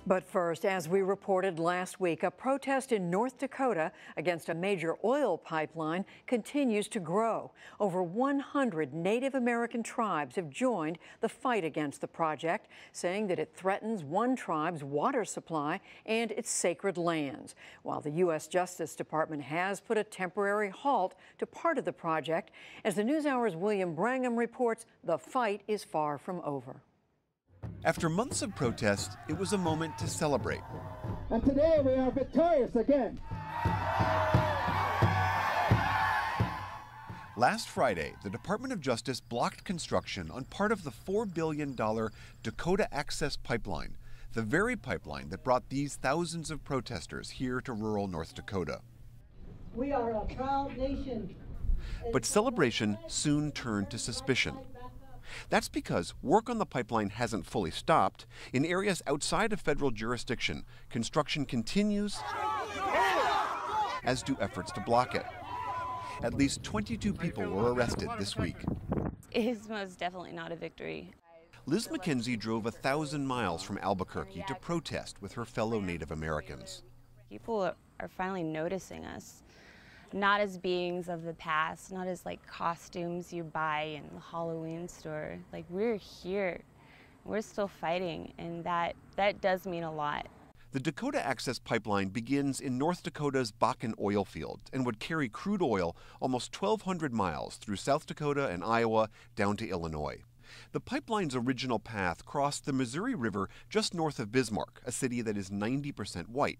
But first, as we reported last week, a protest in North Dakota against a major oil pipeline continues to grow. Over 100 Native American tribes have joined the fight against the project, saying that it threatens one tribe's water supply and its sacred lands. While the U.S. Justice Department has put a temporary halt to part of the project, as the NewsHour's William Brangham reports, the fight is far from over. After months of protest, it was a moment to celebrate. And today we are victorious again. Last Friday, the Department of Justice blocked construction on part of the $4 billion Dakota Access Pipeline, the very pipeline that brought these thousands of protesters here to rural North Dakota. We are a proud nation. But celebration soon turned to suspicion. That's because work on the pipeline hasn't fully stopped. In areas outside of federal jurisdiction, construction continues, as do efforts to block it. At least 22 people were arrested this week. It is most definitely not a victory. Liz McKenzie drove 1,000 miles from Albuquerque to protest with her fellow Native Americans. People are finally noticing us. Not as beings of the past, not as like costumes you buy in the Halloween store. Like, we're here, we're still fighting, and that does mean a lot. The Dakota Access Pipeline begins in North Dakota's Bakken oil field and would carry crude oil almost 1,200 miles through South Dakota and Iowa down to Illinois. The pipeline's original path crossed the Missouri River just north of Bismarck, a city that is 90% white.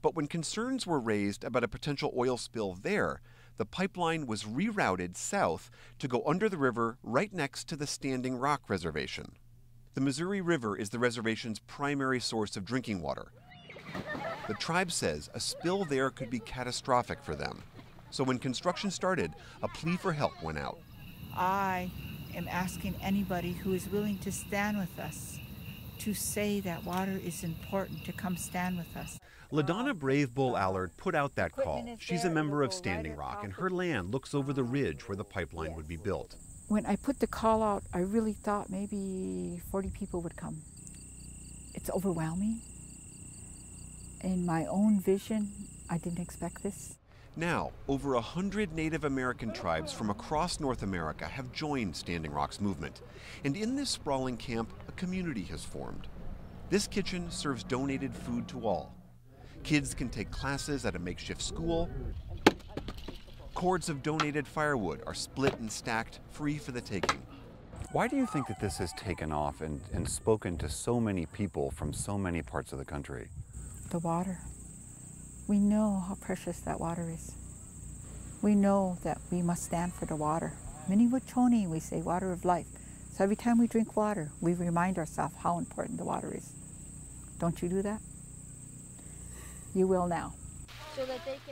But when concerns were raised about a potential oil spill there, the pipeline was rerouted south to go under the river right next to the Standing Rock Reservation. The Missouri River is the reservation's primary source of drinking water. The tribe says a spill there could be catastrophic for them. So when construction started, a plea for help went out. I am asking anybody who is willing to stand with us to say that water is important to come stand with us. LaDonna Brave Bull Allard put out that call. She's a member of Standing Rock, and her land looks over the ridge where the pipeline would be built. When I put the call out, I really thought maybe 40 people would come. It's overwhelming. In my own vision, I didn't expect this. Now, over 100 Native American tribes from across North America have joined Standing Rock's movement. And in this sprawling camp, a community has formed. This kitchen serves donated food to all. Kids can take classes at a makeshift school. Cords of donated firewood are split and stacked, free for the taking. Why do you think that this has taken off and spoken to so many people from so many parts of the country? The water. We know how precious that water is. We know that we must stand for the water. Miniwachoni, we say water of life. So every time we drink water, we remind ourselves how important the water is. Don't you do that? You will now.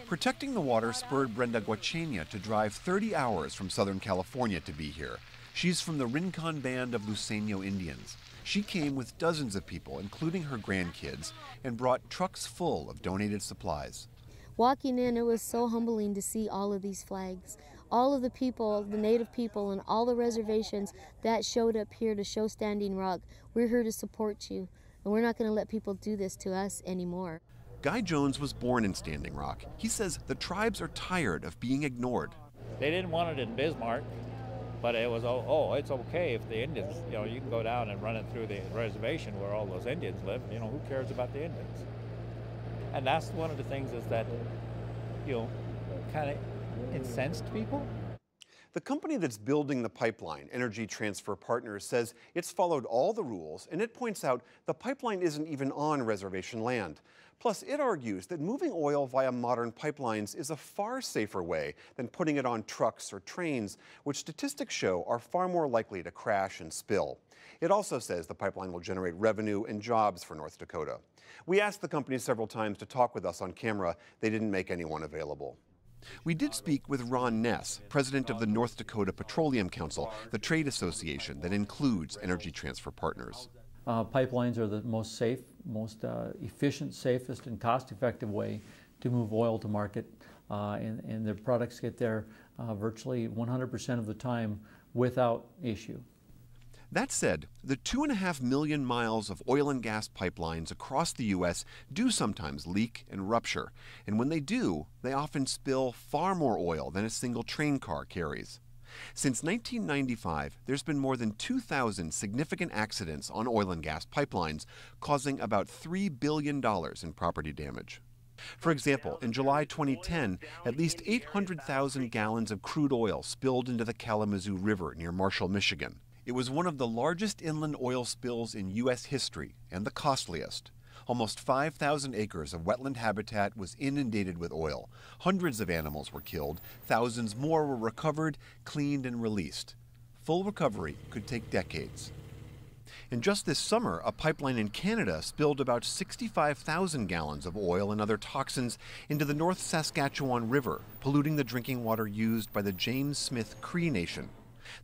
Protecting the water spurred Brenda Guachenia to drive 30 hours from Southern California to be here. She's from the Rincon Band of Luiseño Indians. She came with dozens of people, including her grandkids, and brought trucks full of donated supplies. Walking in, it was so humbling to see all of these flags. All of the people, the Native people, and all the reservations that showed up here to show Standing Rock. We're here to support you, and we're not going to let people do this to us anymore. Guy Jones was born in Standing Rock. He says the tribes are tired of being ignored. They didn't want it in Bismarck, but it was, oh, it's okay if the Indians, you can go down and run it through the reservation where all those Indians live. Who cares about the Indians? And that's one of the things is that, kind of incensed people. The company that's building the pipeline, Energy Transfer Partners, says it's followed all the rules, and it points out the pipeline isn't even on reservation land. Plus, it argues that moving oil via modern pipelines is a far safer way than putting it on trucks or trains, which statistics show are far more likely to crash and spill. It also says the pipeline will generate revenue and jobs for North Dakota. We asked the company several times to talk with us on camera. They didn't make anyone available. We did speak with Ron Ness, president of the North Dakota Petroleum Council, the trade association that includes Energy Transfer Partners. Pipelines are the most safe, most efficient, safest, and cost-effective way to move oil to market, and their products get there virtually 100% of the time without issue. That said, the 2.5 million miles of oil and gas pipelines across the U.S. do sometimes leak and rupture, and when they do, they often spill far more oil than a single train car carries. Since 1995, there's been more than 2,000 significant accidents on oil and gas pipelines, causing about $3 billion in property damage. For example, in July 2010, at least 800,000 gallons of crude oil spilled into the Kalamazoo River near Marshall, Michigan. It was one of the largest inland oil spills in U.S. history and the costliest. Almost 5,000 acres of wetland habitat was inundated with oil. Hundreds of animals were killed. Thousands more were recovered, cleaned, and released. Full recovery could take decades. And just this summer, a pipeline in Canada spilled about 65,000 gallons of oil and other toxins into the North Saskatchewan River, polluting the drinking water used by the James Smith Cree Nation.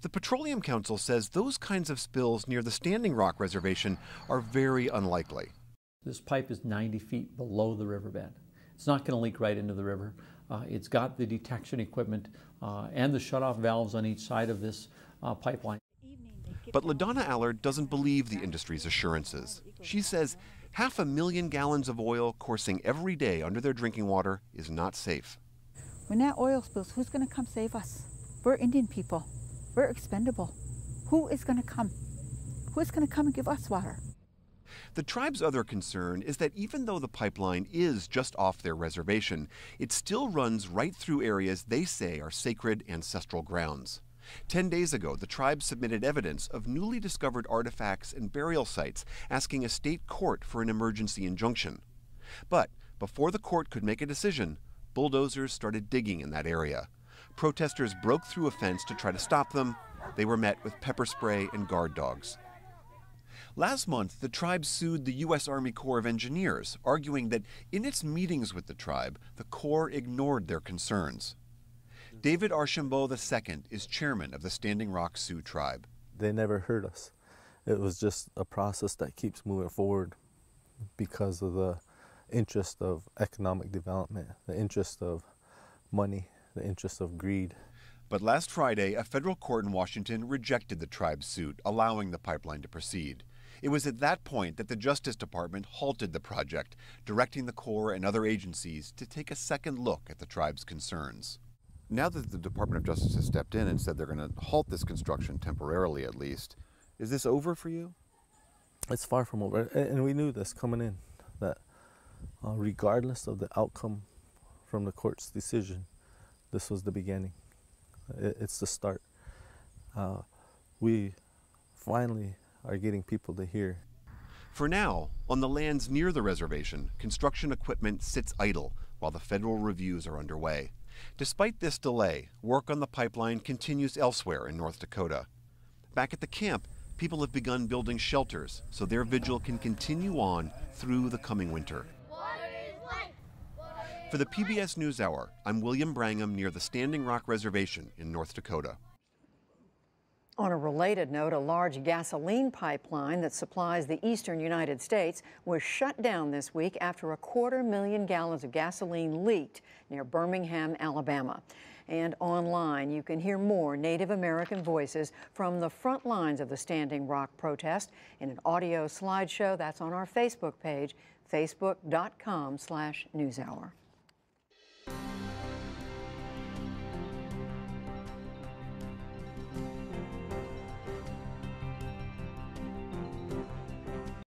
The Petroleum Council says those kinds of spills near the Standing Rock Reservation are very unlikely. This pipe is 90 feet below the riverbed. It's not going to leak right into the river. It's got the detection equipment and the shutoff valves on each side of this pipeline. But LaDonna Allard doesn't believe the industry's assurances. She says 500,000 gallons of oil coursing every day under their drinking water is not safe. When that oil spills, who's going to come save us? We're Indian people. We're expendable. Who is going to come? Who is going to come and give us water? The tribe's other concern is that even though the pipeline is just off their reservation, it still runs right through areas they say are sacred ancestral grounds. 10 days ago, the tribe submitted evidence of newly discovered artifacts and burial sites, asking a state court for an emergency injunction. But before the court could make a decision, bulldozers started digging in that area. Protesters broke through a fence to try to stop them. They were met with pepper spray and guard dogs. Last month, the tribe sued the U.S. Army Corps of Engineers, arguing that in its meetings with the tribe, the Corps ignored their concerns. David Archambault II is chairman of the Standing Rock Sioux tribe. They never heard us. It was just a process that keeps moving forward because of the interest of economic development, the interest of money, the interest of greed. But last Friday, a federal court in Washington rejected the tribe's suit, allowing the pipeline to proceed. It was at that point that the Justice Department halted the project, directing the Corps and other agencies to take a second look at the tribe's concerns. Now that the Department of Justice has stepped in and said they're going to halt this construction temporarily at least, is this over for you? It's far from over, and we knew this coming in, that regardless of the outcome from the court's decision, this was the beginning. It's the start. We finally are getting people to hear. For now, on the lands near the reservation, construction equipment sits idle while the federal reviews are underway. Despite this delay, work on the pipeline continues elsewhere in North Dakota. Back at the camp, people have begun building shelters so their vigil can continue on through the coming winter. For the PBS NewsHour, I'm William Brangham near the Standing Rock Reservation in North Dakota. On a related note, a large gasoline pipeline that supplies the eastern United States was shut down this week after 250,000 gallons of gasoline leaked near Birmingham, Alabama. And online, you can hear more Native American voices from the front lines of the Standing Rock protest in an audio slideshow that's on our Facebook page, facebook.com/newshour.